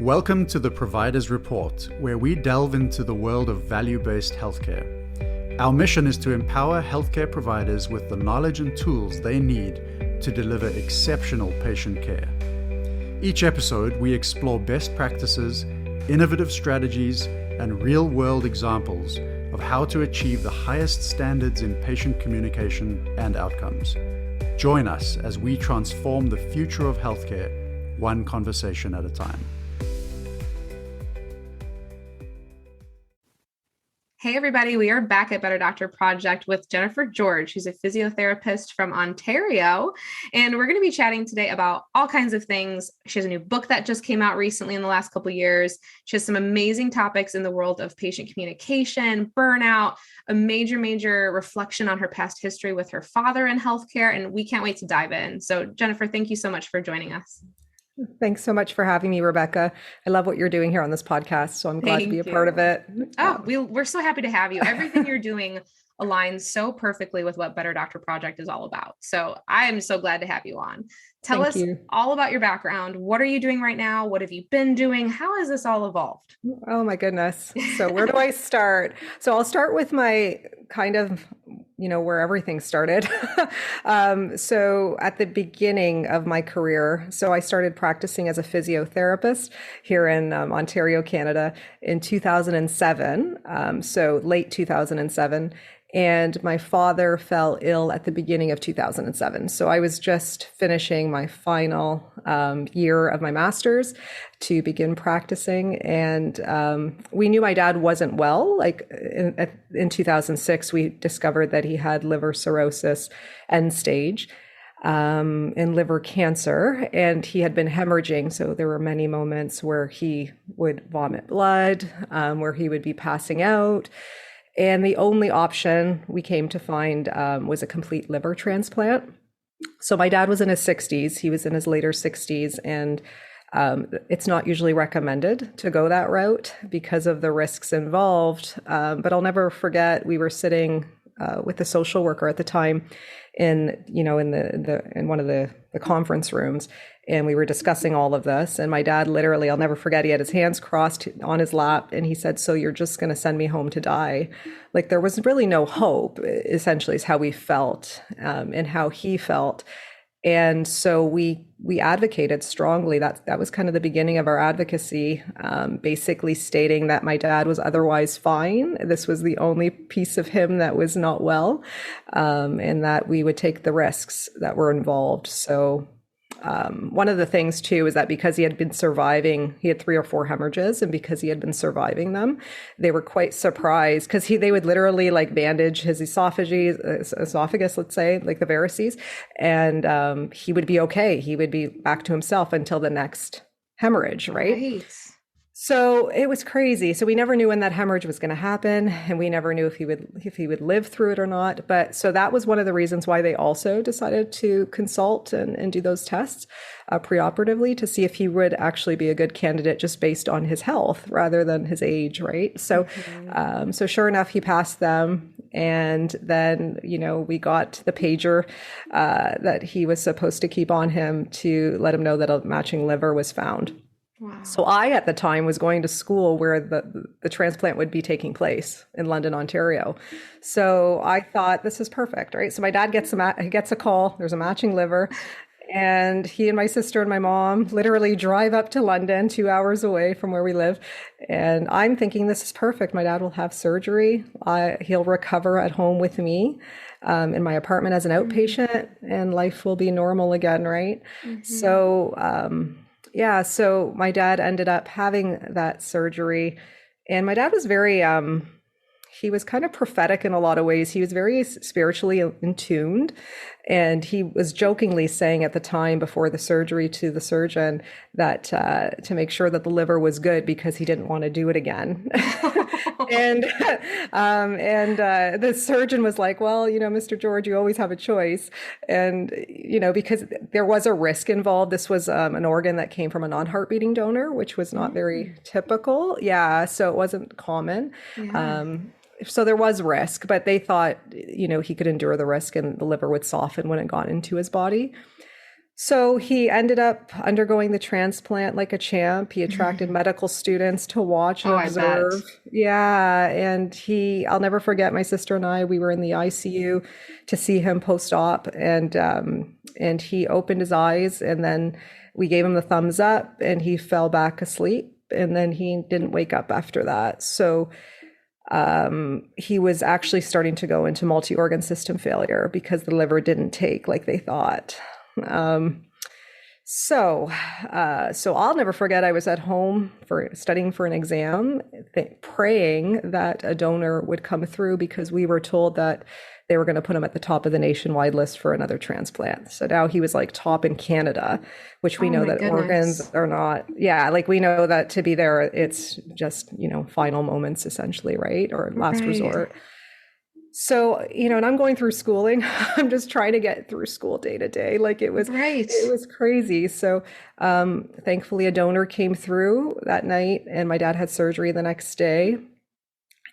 Welcome to the Providers Report, where we delve into the world of value-based healthcare. Our mission is to empower healthcare providers with the knowledge and tools they need to deliver exceptional patient care. Each episode, we explore best practices, innovative strategies, and real-world examples of how to achieve the highest standards in patient communication and outcomes. Join us as we transform the future of healthcare, one conversation at a time. Hey everybody, we are back at Better Doctor Project with Jennifer George, who's a physiotherapist from Ontario. And we're going to be chatting today about all kinds of things. She has a new book that just came out recently in the last couple of years. She has some amazing topics in the world of patient communication, burnout, a major reflection on her past history with her father in healthcare. And we can't wait to dive in. So Jennifer, thank you so much for joining us. Thanks so much for having me, Rebecca. I love what you're doing here on this podcast, so I'm glad to be a part of it. Oh, we're so happy to have you. Everything you're doing aligns so perfectly with what Better Doctor Project is all about. So I am so glad to have you on. Tell us all about your background. What are you doing right now? What have you been doing? How has this all evolved? Oh my goodness. So where do I start? So I'll start with my kind of, where everything started. So at the beginning of my career, so I started practicing as a physiotherapist here in Ontario, Canada in 2007. So late 2007. And my father fell ill at the beginning of 2007. So I was just finishing my final year of my master's to begin practicing. And we knew my dad wasn't well. Like in 2006, we discovered that he had liver cirrhosis, end stage, and liver cancer. And he had been hemorrhaging. So there were many moments where he would vomit blood, where he would be passing out. And the only option we came to find was a complete liver transplant. So my dad was in his 60s. He was in his later 60s. And it's not usually recommended to go that route because of the risks involved. But I'll never forget, we were sitting with the social worker at the time in one of the conference rooms. And we were discussing all of this. And my dad literally, I'll never forget, he had his hands crossed on his lap. And he said, "So you're just going to send me home to die?" Like there was really no hope, essentially, is how we felt and how he felt. And so we advocated strongly. That was kind of the beginning of our advocacy, basically stating that my dad was otherwise fine. This was the only piece of him that was not well, and that we would take the risks that were involved. So one of the things too is that because he had been surviving, he had 3 or 4 hemorrhages, and because he had been surviving them, they were quite surprised because they would literally like bandage his esophagus, let's say, like the varices, and he would be okay. He would be back to himself until the next hemorrhage, right? So it was crazy. So we never knew when that hemorrhage was going to happen, and we never knew if he would live through it or not. But so that was one of the reasons why they also decided to consult and do those tests preoperatively to see if he would actually be a good candidate just based on his health rather than his age, right? So, so sure enough, he passed them. And then, we got the pager that he was supposed to keep on him to let him know that a matching liver was found. Wow. So I, at the time, was going to school where the transplant would be taking place in London, Ontario. So I thought, this is perfect, right? So my dad gets a call. There's a matching liver. And he and my sister and my mom literally drive up to London, 2 hours away from where we live. And I'm thinking, this is perfect. My dad will have surgery. He'll recover at home with me in my apartment as an outpatient, and life will be normal again, right? Mm-hmm. So so my dad ended up having that surgery, and my dad was very, he was kind of prophetic in a lot of ways. He was very spiritually in tuned, and he was jokingly saying at the time before the surgery to the surgeon that to make sure that the liver was good because he didn't want to do it again. And the surgeon was like, "Well, Mr. George, you always have a choice." And, because there was a risk involved. This was an organ that came from a non-heart beating donor, which was not very typical. Yeah. So it wasn't common. Yeah. So there was risk, but they thought, he could endure the risk and the liver would soften when it got into his body. So he ended up undergoing the transplant like a champ. He attracted medical students to watch and Oh, I bet. observe. Yeah, and I'll never forget my sister and I, we were in the ICU to see him post-op, and he opened his eyes, and then we gave him the thumbs up and he fell back asleep, and then he didn't wake up after that. So he was actually starting to go into multi-organ system failure because the liver didn't take like they thought. Um, so I'll never forget, I was at home for studying for an exam, praying that a donor would come through because we were told that they were going to put him at the top of the nationwide list for another transplant. So now he was like top in Canada, which we Oh know my that organs goodness. are not, yeah, like we know that to be there, it's just, final moments essentially, right? Or last Right. resort. So, and I'm going through schooling. I'm just trying to get through school day to day. Like Right. it was crazy. So, thankfully a donor came through that night and my dad had surgery the next day.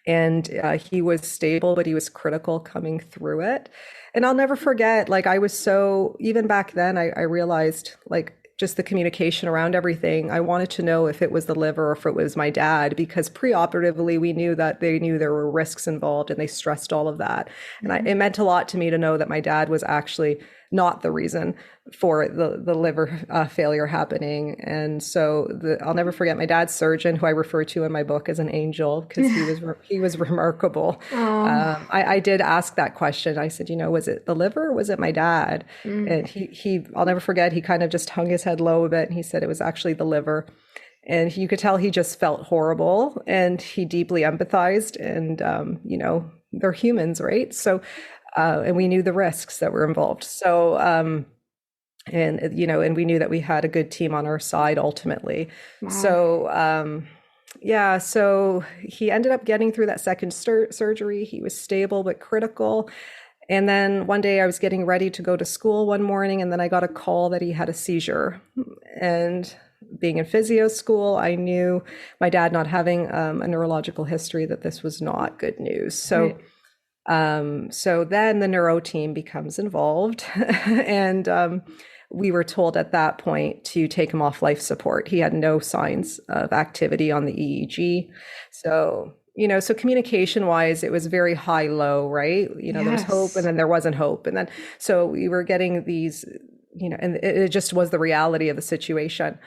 And he was stable, but he was critical coming through it. And I'll never forget, like even back then, I realized like just the communication around everything. I wanted to know if it was the liver or if it was my dad, because preoperatively we knew that they knew there were risks involved and they stressed all of that. And it meant a lot to me to know that my dad was actually not the reason for the liver failure happening. And so I'll never forget my dad's surgeon, who I refer to in my book as an angel, because he was remarkable. Oh. I did ask that question. I said, was it the liver or was it my dad? And I'll never forget, he kind of just hung his head low a bit and he said it was actually the liver. And you could tell he just felt horrible and he deeply empathized. And, they're humans, right? So, and we knew the risks that were involved. So, and we knew that we had a good team on our side ultimately. Wow. So, so he ended up getting through that second surgery. He was stable but critical. And then one day I was getting ready to go to school one morning, and then I got a call that he had a seizure. And being in physio school, I knew, my dad not having a neurological history, that this was not good news. So. Right. So then the neuro team becomes involved, and we were told at that point to take him off life support. He had no signs of activity on the EEG. So, so communication wise, it was very high low, right? There was hope and then there wasn't hope. And then, so we were getting these, and it just was the reality of the situation.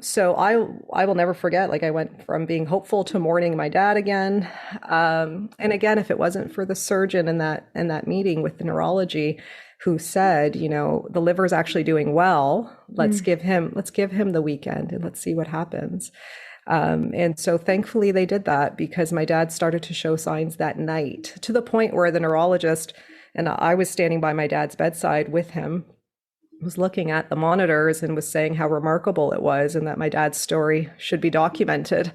So I will never forget, like I went from being hopeful to mourning my dad again. And again, if it wasn't for the surgeon in that meeting with the neurology, who said, the liver is actually doing well. Let's give him the weekend and let's see what happens. And so thankfully they did that, because my dad started to show signs that night, to the point where the neurologist, and I was standing by my dad's bedside with him, was looking at the monitors and was saying how remarkable it was and that my dad's story should be documented.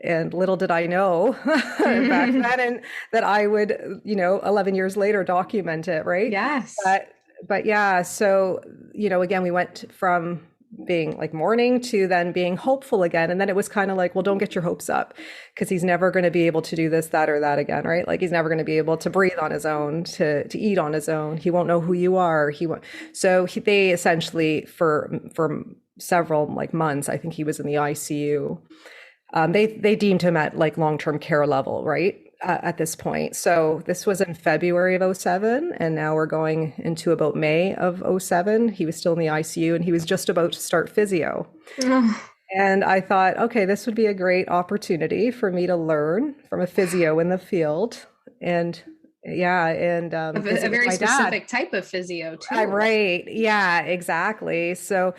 And little did I know back then, and that I would, 11 years later document it, right? Yes. But yeah, so, again, we went from being like mourning to then being hopeful again. And then it was kind of like, well, don't get your hopes up, because he's never going to be able to do this, that, or that again, right? Like he's never going to be able to breathe on his own, to eat on his own. He won't know who you are. They essentially for several like months, I think he was in the ICU. They deemed him at like long-term care level, right? At this point. So this was in February of 2007, and now we're going into about May of 2007. He was still in the ICU and he was just about to start physio. And I thought, okay, this would be a great opportunity for me to learn from a physio in the field. And a very specific type of physio too. Right. Yeah, exactly. So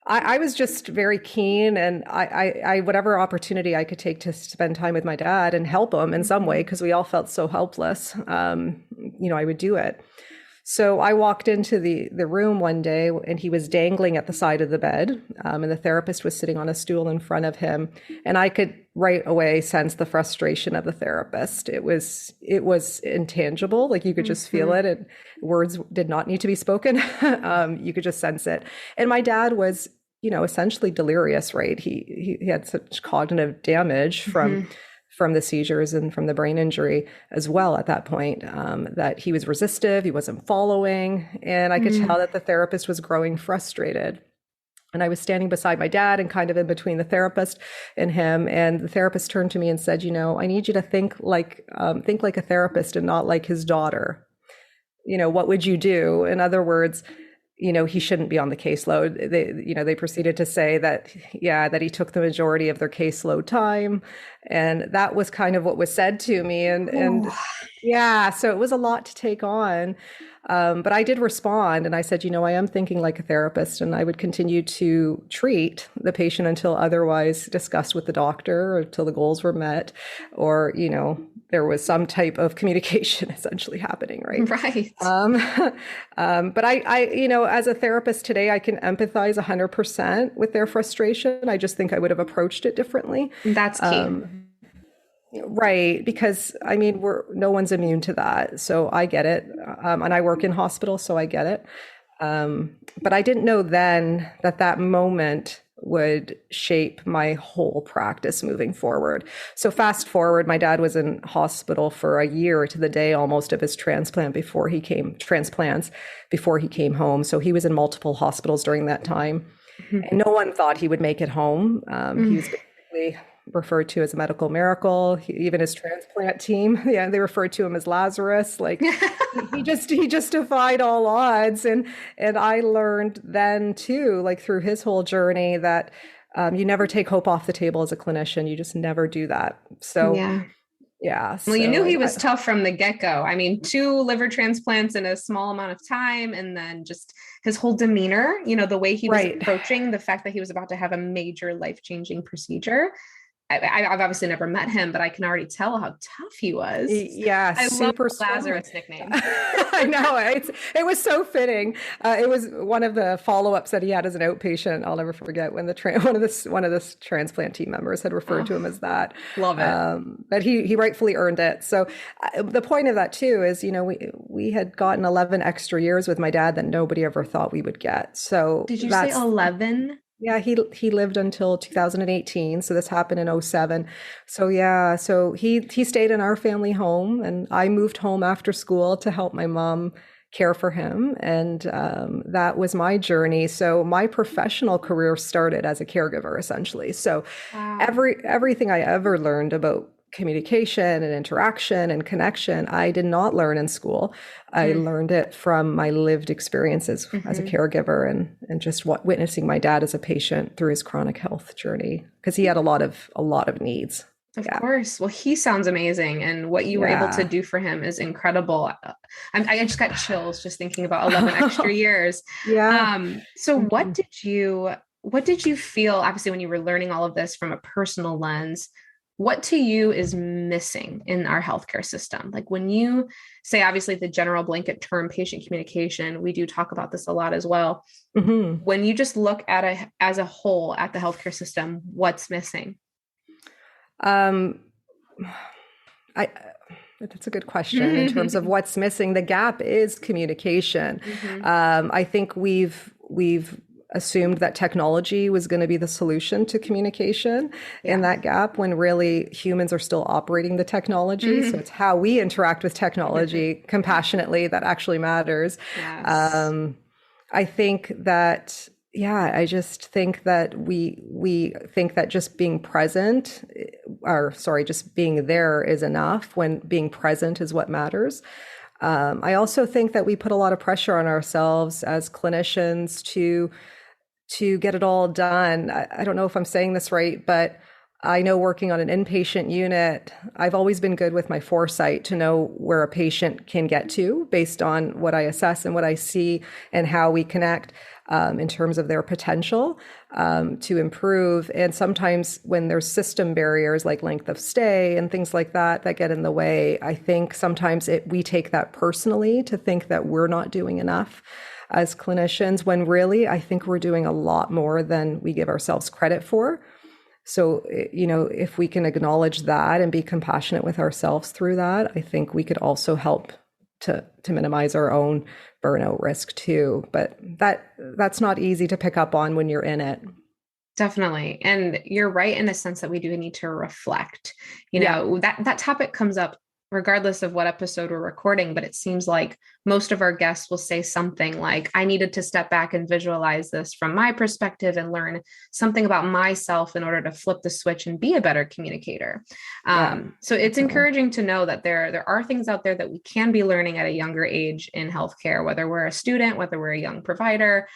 I was just very keen, and I whatever opportunity I could take to spend time with my dad and help him in some way, because we all felt so helpless, I would do it. So I walked into the room one day and he was dangling at the side of the bed, and the therapist was sitting on a stool in front of him. And I could right away sense the frustration of the therapist. It was intangible, like you could just feel it, and words did not need to be spoken. You could just sense it. And my dad was, essentially delirious, right? He had such cognitive damage from the seizures and from the brain injury as well at that point, that he was resistive, he wasn't following, and I could tell that the therapist was growing frustrated. And I was standing beside my dad and kind of in between the therapist and him. And the therapist turned to me and said, I need you to think like a therapist and not like his daughter. What would you do? In other words, he shouldn't be on the caseload. They proceeded to say that he took the majority of their caseload time. And that was kind of what was said to me. And so it was a lot to take on. But I did respond and I said, I am thinking like a therapist, and I would continue to treat the patient until otherwise discussed with the doctor, or until the goals were met, or, there was some type of communication essentially happening, right? Right. But I, as a therapist today, I can empathize 100% with their frustration. I just think I would have approached it differently. That's key. Right. Because no one's immune to that. So I get it. And I work in hospitals, so I get it. But I didn't know then that moment would shape my whole practice moving forward. So fast forward, my dad was in hospital for a year to the day almost of his transplants before he came home. So he was in multiple hospitals during that time. And no one thought he would make it home. He was basically referred to as a medical miracle. Even his transplant team, they referred to him as Lazarus. Like he just defied all odds. And I learned then too, like through his whole journey, that you never take hope off the table as a clinician. You just never do that. So well, you knew he was tough from the get-go. 2 liver transplants in a small amount of time, and then just his whole demeanor, the way he was approaching the fact that he was about to have a major life-changing procedure. I've obviously never met him, but I can already tell how tough he was. Yeah, I super love Lazarus nickname. I know, it was so fitting. It was one of the follow-ups that he had as an outpatient. I'll never forget when one of the transplant team members had referred to him as that. Love it. But he rightfully earned it. So the point of that too is, we had gotten 11 extra years with my dad that nobody ever thought we would get. So did you say 11? Yeah, he lived until 2018. So this happened in 2007. So he stayed in our family home, and I moved home after school to help my mom care for him. And that was my journey. So my professional career started as a caregiver, essentially. So everything I ever learned about communication and interaction and connection, I did not learn in school. I learned it from my lived experiences as a caregiver, and just witnessing my dad as a patient through his chronic health journey, because he had a lot of needs. Of course. Well, he sounds amazing, and what you were able to do for him is incredible. I just got chills just thinking about 11 extra years. So what did you feel, obviously, when you were learning all of this from a personal lens? What to you is missing in our healthcare system? Like when you say, obviously, the general blanket term patient communication, we do talk about this a lot as well. When you just look at as a whole at the healthcare system, what's missing? That's a good question in terms of what's missing. The gap is communication. I think we've assumed that technology was going to be the solution to communication in that gap, when really humans are still operating the technology. So it's how we interact with technology compassionately that actually matters. I think that, I just think that we think that just being present, just being there is enough, when being present is what matters. I also think that we put a lot of pressure on ourselves as clinicians to get it all done. I don't know if I'm saying this right, but I know working on an inpatient unit, I've always been good with my foresight to know where a patient can get to based on what I assess and what I see and how we connect in terms of their potential to improve. And sometimes when there's system barriers like length of stay and things like that get in the way, I think sometimes we take that personally, to think that we're not doing enough as clinicians, when really I think we're doing a lot more than we give ourselves credit for. So, if we can acknowledge that and be compassionate with ourselves through that, I think we could also help to minimize our own burnout risk too. But that's not easy to pick up on when you're in it. Definitely. And you're right in a sense that we do need to reflect. Yeah. That topic comes up regardless of what episode we're recording, but it seems like most of our guests will say something like, I needed to step back and visualize this from my perspective and learn something about myself in order to flip the switch and be a better communicator. So it's encouraging to know that there are things out there that we can be learning at a younger age in healthcare, whether we're a student, whether we're a young provider.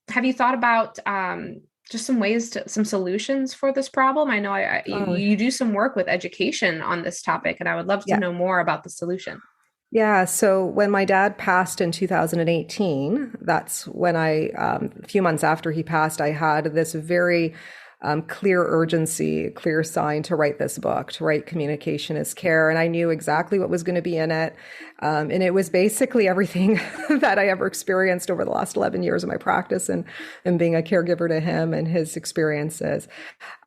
Have you thought about just some solutions for this problem? I know you do some work with education on this topic, and I would love to know more about the solution. Yeah. So when my dad passed in 2018, that's when a few months after he passed, I had this very clear urgency, clear sign to write this book, to write Communication is Care. And I knew exactly what was going to be in it. And it was basically everything that I ever experienced over the last 11 years of my practice and being a caregiver to him and his experiences.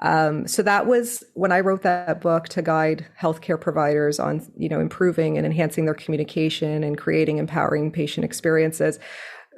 So that was when I wrote that book to guide healthcare providers on, improving and enhancing their communication and creating empowering patient experiences.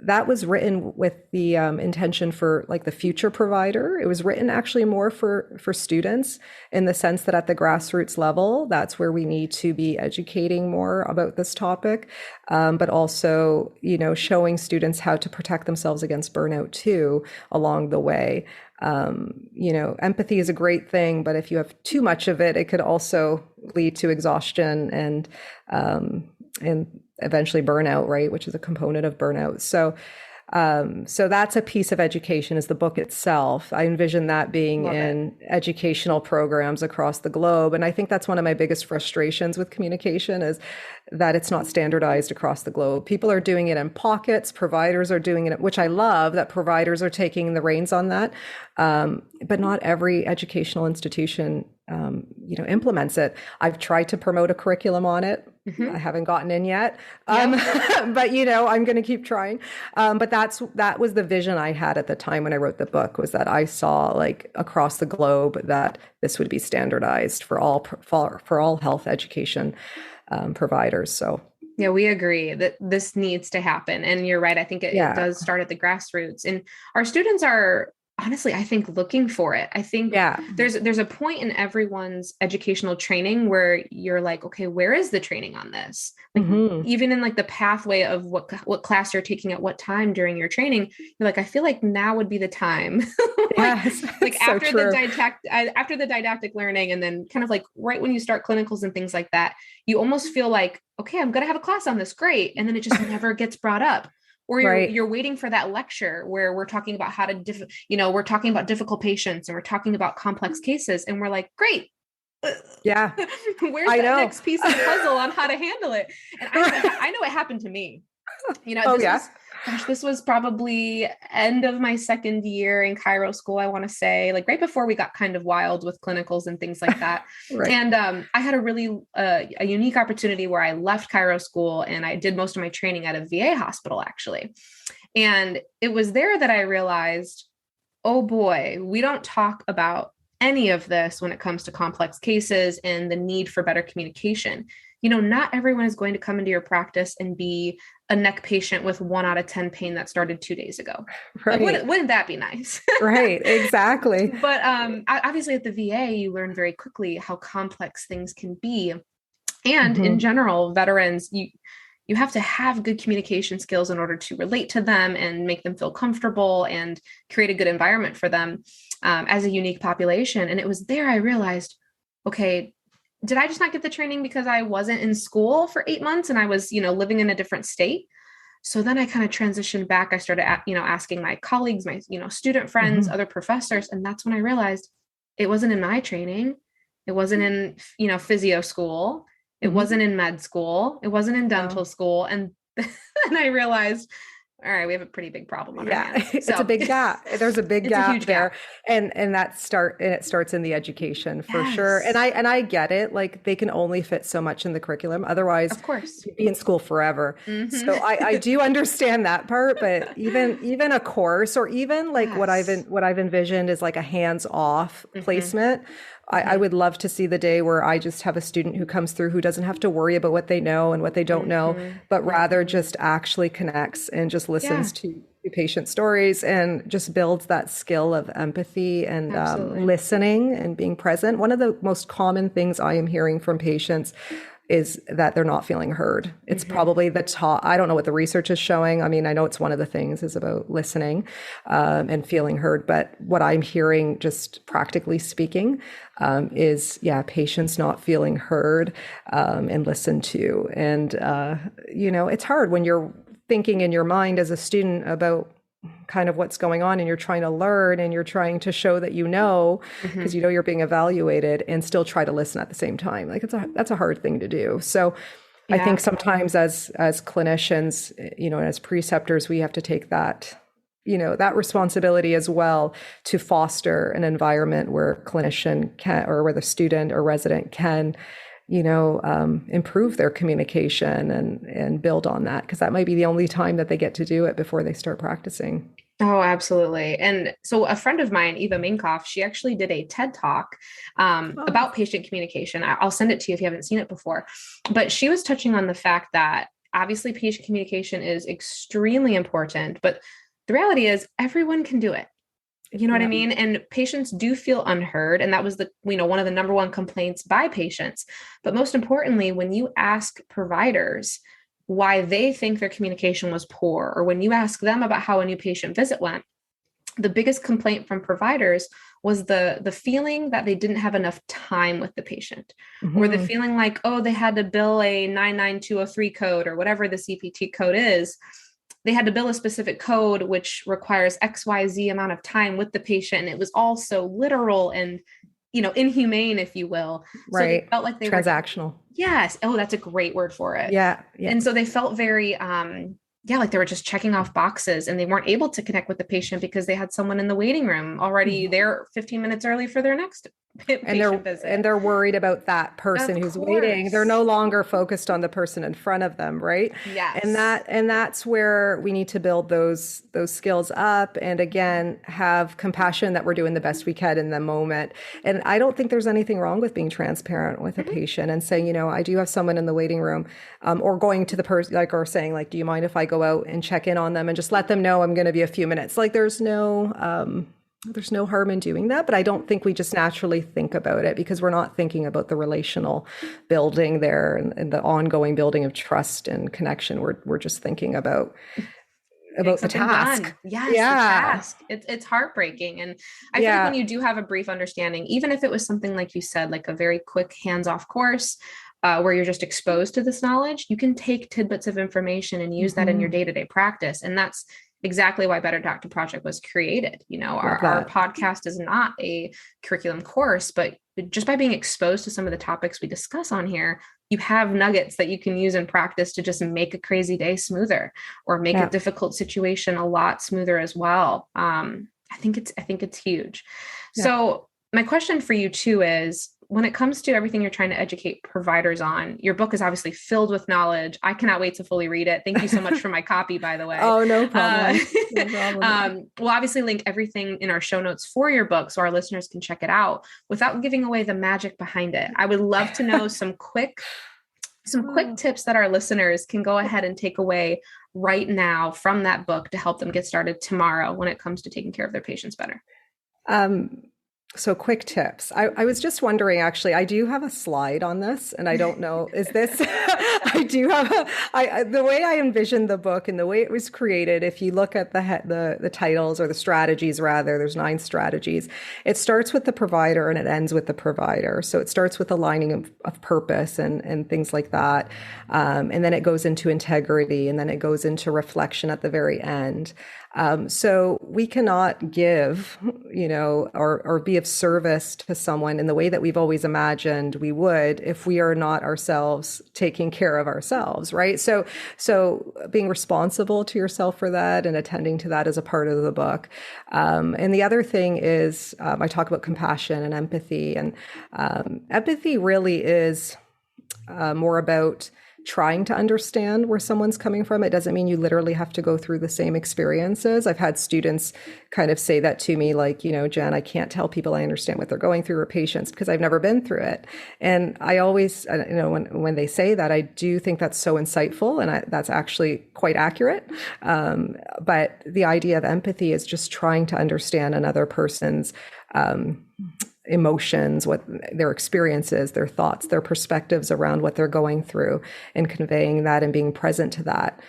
That was written with the intention for like the future provider. It was written actually more for students in the sense that at the grassroots level, that's where we need to be educating more about this topic, but also, showing students how to protect themselves against burnout too along the way. Empathy is a great thing, but if you have too much of it, it could also lead to exhaustion and eventually burnout, right? Which is a component of burnout. So that's a piece of education, is the book itself. I envision that being in educational programs across the globe. And I think that's one of my biggest frustrations with communication, is that it's not standardized across the globe. People are doing it in pockets. Providers are doing it, which I love that providers are taking the reins on that. But not every educational institution, implements it. I've tried to promote a curriculum on it. I haven't gotten in yet. But I'm going to keep trying. But that was the vision I had at the time when I wrote the book, was that I saw like across the globe that this would be standardized for all health education providers. So yeah, we agree that this needs to happen. And you're right. I think it does start at the grassroots, and our students are, honestly, I think, looking for it. I think there's a point in everyone's educational training where you're like, okay, where is the training on this? Like even in like the pathway of what class you're taking at what time during your training, you're like, I feel like now would be the time. like after the didactic learning, and then kind of like right when you start clinicals and things like that, you almost feel like, okay, I'm going to have a class on this. Great. And then it just never gets brought up. Or you're waiting for that lecture where we're talking about how to, we're talking about difficult patients and we're talking about complex cases. And we're like, great. Yeah. Where's that next piece of the puzzle on how to handle it? And I know it happened to me. This was probably end of my second year in chiro school. I want to say like right before we got kind of wild with clinicals and things like that. Right. And I had a really a unique opportunity where I left chiro school and I did most of my training at a VA hospital, actually. And it was there that I realized, oh boy, we don't talk about any of this when it comes to complex cases and the need for better communication. Not everyone is going to come into your practice and be a neck patient with 1 out of 10 pain that started 2 days ago. Right. Wouldn't that be nice? Right. Exactly. But obviously at the VA, you learn very quickly how complex things can be. And in general, veterans, you have to have good communication skills in order to relate to them and make them feel comfortable and create a good environment for them as a unique population. And it was there I realized, okay, did I just not get the training because I wasn't in school for 8 months and I was, living in a different state? So then I kind of transitioned back. I started, asking my colleagues, my, student friends, other professors. And that's when I realized it wasn't in my training. It wasn't in, physio school. It wasn't in med school. It wasn't in dental school. And then I realized, all right, we have a pretty big problem on our hands. It's a big gap. There's a big gap there. And it starts in the education for sure. And I get it. Like they can only fit so much in the curriculum. Otherwise, of course, you'd be in school forever. So I do understand that part, but even a course or even like what I've envisioned is like a hands-off placement. I would love to see the day where I just have a student who comes through who doesn't have to worry about what they know and what they don't know, but rather just actually connects and just listens to to patient stories and just builds that skill of empathy and Absolutely. listening and being present. One of the most common things I am hearing from patients is that they're not feeling heard. It's probably the top. I don't know what the research is showing. I mean, I know it's one of the things is about listening and feeling heard, but what I'm hearing, just practically speaking, is patients not feeling heard and listened to. And it's hard when you're thinking in your mind as a student about kind of what's going on and you're trying to learn and you're trying to show that because you're being evaluated and still try to listen at the same time. Like that's a hard thing to do. So I think sometimes as clinicians, and as preceptors, we have to take that that responsibility as well to foster an environment where clinician can, or where the student or resident can improve their communication and build on that, because that might be the only time that they get to do it before they start practicing. Oh, absolutely. And so a friend of mine, Eva Minkoff, she actually did a TED Talk about patient communication. I'll send it to you if you haven't seen it before. But she was touching on the fact that obviously patient communication is extremely important, but the reality is everyone can do it. You know what I mean? And patients do feel unheard. And that was one of the number one complaints by patients. But most importantly, when you ask providers why they think their communication was poor, or when you ask them about how a new patient visit went, the biggest complaint from providers was the feeling that they didn't have enough time with the patient, or the feeling like, oh, they had to bill a 99203 code or whatever the CPT code is. They had to bill a specific code, which requires XYZ amount of time with the patient. And it was all so literal and, inhumane, if you will. Right. So they felt like they transactional. Yes. Oh, that's a great word for it. Yeah. And so they felt very, like they were just checking off boxes, and they weren't able to connect with the patient because they had someone in the waiting room already there 15 minutes early for their next patient visit. And they're worried about that person who's waiting. They're no longer focused on the person in front of them, right? Yes. And that's where we need to build those skills up, and again have compassion that we're doing the best we can in the moment. And I don't think there's anything wrong with being transparent with a patient and saying, I do have someone in the waiting room, or going to the person, or saying, do you mind if I go out and check in on them and just let them know I'm going to be a few minutes. There's no harm in doing that, but I don't think we just naturally think about it because we're not thinking about the relational building there and the ongoing building of trust and connection. We're just thinking about the task. Done. Yes, the task. It's heartbreaking. And I feel like when you do have a brief understanding, even if it was something like you said, like a very quick hands-off course, where you're just exposed to this knowledge, you can take tidbits of information and use that in your day-to-day practice. And that's exactly why Better Doctor Project was created. Our podcast is not a curriculum course, but just by being exposed to some of the topics we discuss on here, you have nuggets that you can use in practice to just make a crazy day smoother, or make a difficult situation a lot smoother as well. I think it's huge. Yeah. So my question for you too is, when it comes to everything you're trying to educate providers on, your book is obviously filled with knowledge. I cannot wait to fully read it. Thank you so much for my copy, by the way. Oh, no problem. No problem. We'll obviously link everything in our show notes for your book so our listeners can check it out without giving away the magic behind it. I would love to know some quick tips that our listeners can go ahead and take away right now from that book to help them get started tomorrow when it comes to taking care of their patients better. So quick tips. I was just wondering, actually, I do have a slide on this, and I don't know, is this, I do have the way I envisioned the book and the way it was created, if you look at the titles, or the strategies rather, there's 9 strategies. It starts with the provider and it ends with the provider. So it starts with aligning of purpose and things like that. And then it goes into integrity, and then it goes into reflection at the very end. So we cannot give, or be of service to someone in the way that we've always imagined we would if we are not ourselves taking care of ourselves, right? So being responsible to yourself for that and attending to that is a part of the book. And the other thing is, I talk about compassion and empathy, and empathy really is more about trying to understand where someone's coming from. It doesn't mean you literally have to go through the same experiences. I've had students kind of say that to me, like, Jen, I can't tell people I understand what they're going through, or patients, because I've never been through it. And I always, when they say that, I do think that's so insightful, and that's actually quite accurate. But the idea of empathy is just trying to understand another person's emotions, what their experiences, their thoughts, their perspectives around what they're going through, and conveying that and being present to that.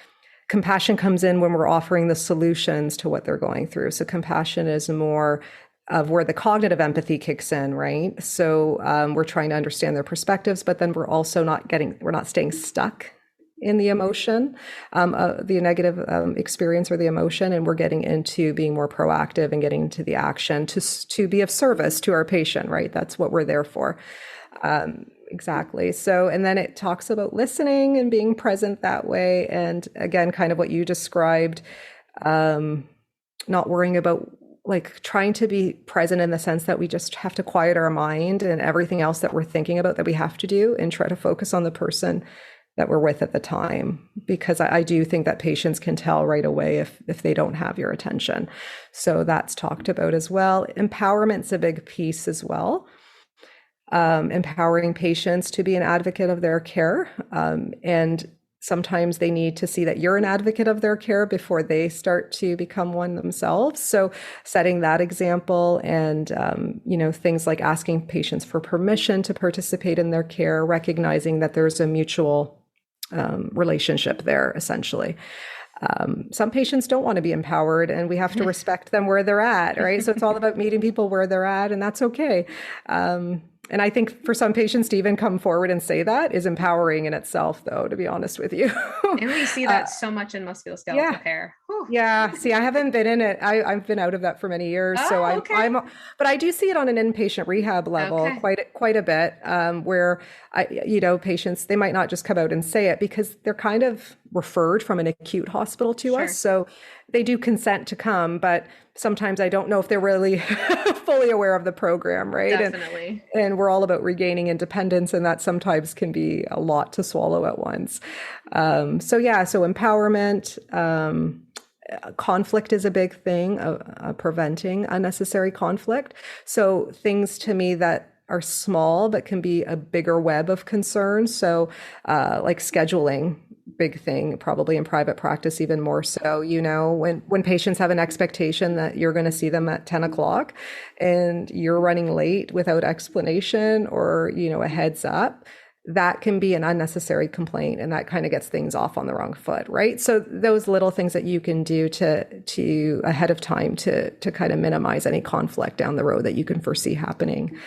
Compassion comes in when we're offering the solutions to what they're going through. So compassion is more of where the cognitive empathy kicks in, right? So we're trying to understand their perspectives, but then we're also we're not staying stuck in the emotion, the negative experience or the emotion, and we're getting into being more proactive and getting into the action to be of service to our patient, right? That's what we're there for. Exactly. So, and then it talks about listening and being present that way. And again, kind of what you described, not worrying about, like, trying to be present in the sense that we just have to quiet our mind and everything else that we're thinking about that we have to do, and try to focus on the person that we're with at the time, because I do think that patients can tell right away if they don't have your attention. So that's talked about as well. Empowerment's a big piece as well. Empowering patients to be an advocate of their care. And sometimes they need to see that you're an advocate of their care before they start to become one themselves. So setting that example, and, things like asking patients for permission to participate in their care, recognizing that there's a mutual relationship there, essentially. Some patients don't want to be empowered, and we have to respect them where they're at, right? So it's all about meeting people where they're at, and that's okay. And I think for some patients to even come forward and say that is empowering in itself, though, to be honest with you. And we see that so much in musculoskeletal care. Whew. Yeah. See, I haven't been in it. I've been out of that for many years. Oh, so okay. but I do see it on an inpatient rehab level quite a bit, where patients, they might not just come out and say it because they're kind of referred from an acute hospital to us. So they do consent to come, but sometimes I don't know if they're really fully aware of the program, right? Definitely. And we're all about regaining independence, and that sometimes can be a lot to swallow at once. So empowerment, conflict is a big thing, preventing unnecessary conflict. So things to me that are small but can be a bigger web of concern. So like scheduling, big thing, probably in private practice, even more so, when patients have an expectation that you're going to see them at 10 o'clock and you're running late without explanation or, a heads up, that can be an unnecessary complaint, and that kind of gets things off on the wrong foot, right? So those little things that you can do to ahead of time to kind of minimize any conflict down the road that you can foresee happening.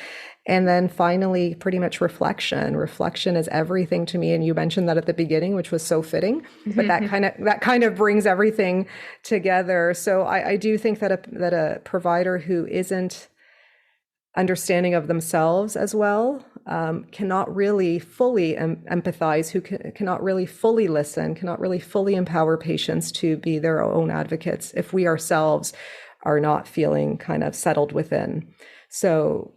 And then finally, pretty much reflection. Reflection is everything to me. And you mentioned that at the beginning, which was so fitting, but that kind of brings everything together. So I do think that a provider who isn't understanding of themselves as well cannot really fully empathize, who cannot really fully listen, cannot really fully empower patients to be their own advocates if we ourselves are not feeling kind of settled within. So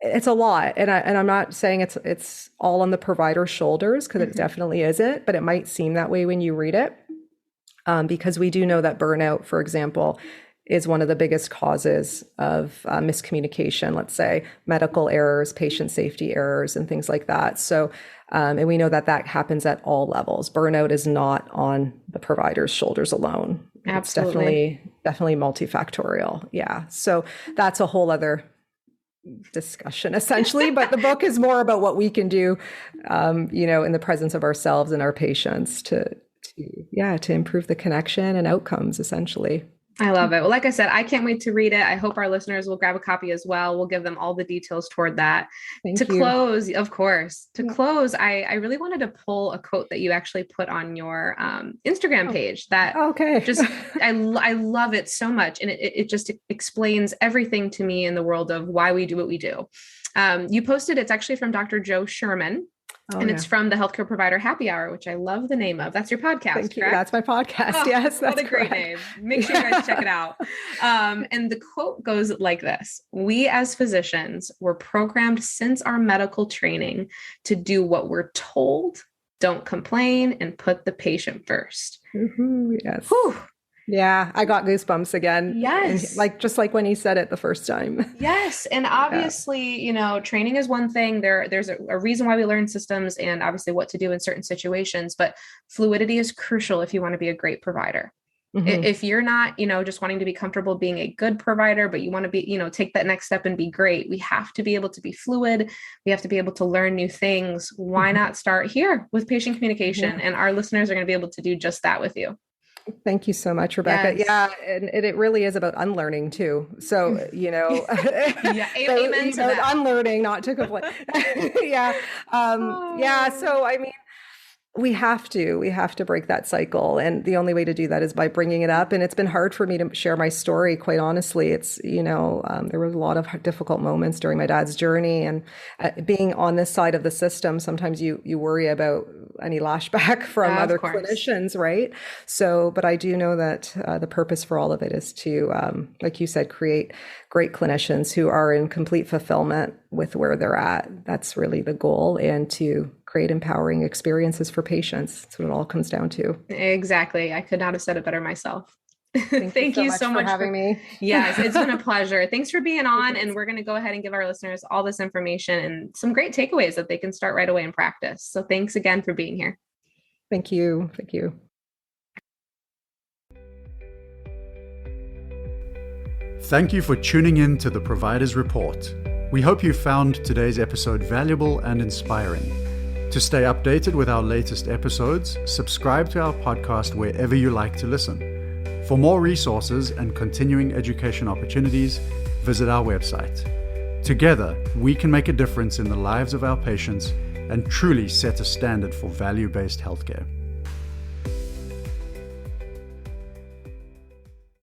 it's a lot. And I'm not saying it's all on the provider's shoulders, because it definitely isn't, but it might seem that way when you read it. Because we do know that burnout, for example, is one of the biggest causes of miscommunication, let's say medical errors, patient safety errors, and things like that. So, and we know that happens at all levels. Burnout is not on the provider's shoulders alone. Absolutely. It's definitely multifactorial. Yeah. So that's a whole other discussion, essentially. But the book is more about what we can do, in the presence of ourselves and our patients to improve the connection and outcomes, essentially. I love it. Well, like I said, I can't wait to read it. I hope our listeners will grab a copy as well. We'll give them all the details toward that. Thank you. Close, of course, close, I really wanted to pull a quote that you actually put on your Instagram page that just, I love it so much. And it just explains everything to me in the world of why we do what we do. You posted, it's actually from Dr. Joe Sherman. It's from the Healthcare Provider Happy Hour, which I love the name of. That's your podcast, Thank you. Correct? That's my podcast. Yes, that's what a great name. Make sure you guys check it out. And the quote goes like this: "We as physicians were programmed since our medical training to do what we're told don't complain, and put the patient first. Yes. Whew. Yeah, I got goosebumps again. Yes. And just like when he said it the first time. Yes. And obviously, training is one thing. There's a reason why we learn systems and obviously what to do in certain situations, but fluidity is crucial if you want to be a great provider. If you're not, just wanting to be comfortable being a good provider, but you want to be, take that next step and be great, we have to be able to be fluid. We have to be able to learn new things. Why not start here with patient communication? And our listeners are going to be able to do just that with you. Thank you so much, Rebecca. Yes. Yeah, and it really is about unlearning too. So, Yeah, amen to that. Unlearning, not to complain. Yeah. Yeah. So, I mean, we have to break that cycle. And the only way to do that is by bringing it up. And it's been hard for me to share my story, quite honestly. It's, there was a lot of difficult moments during my dad's journey, and being on this side of the system, sometimes you worry about any lashback from other clinicians, right? So, but I do know that the purpose for all of it is to, like you said, create great clinicians who are in complete fulfillment with where they're at. That's really the goal, and to create empowering experiences for patients. That's what it all comes down to. Exactly. I could not have said it better myself. Thank you so much for having me. Yes, it's been a pleasure. Thanks for being on. And we're going to go ahead and give our listeners all this information and some great takeaways that they can start right away in practice. So thanks again for being here. Thank you. Thank you. Thank you for tuning in to the Providers Report. We hope you found today's episode valuable and inspiring. To stay updated with our latest episodes, subscribe to our podcast wherever you like to listen. For more resources and continuing education opportunities, visit our website. Together, we can make a difference in the lives of our patients and truly set a standard for value-based healthcare.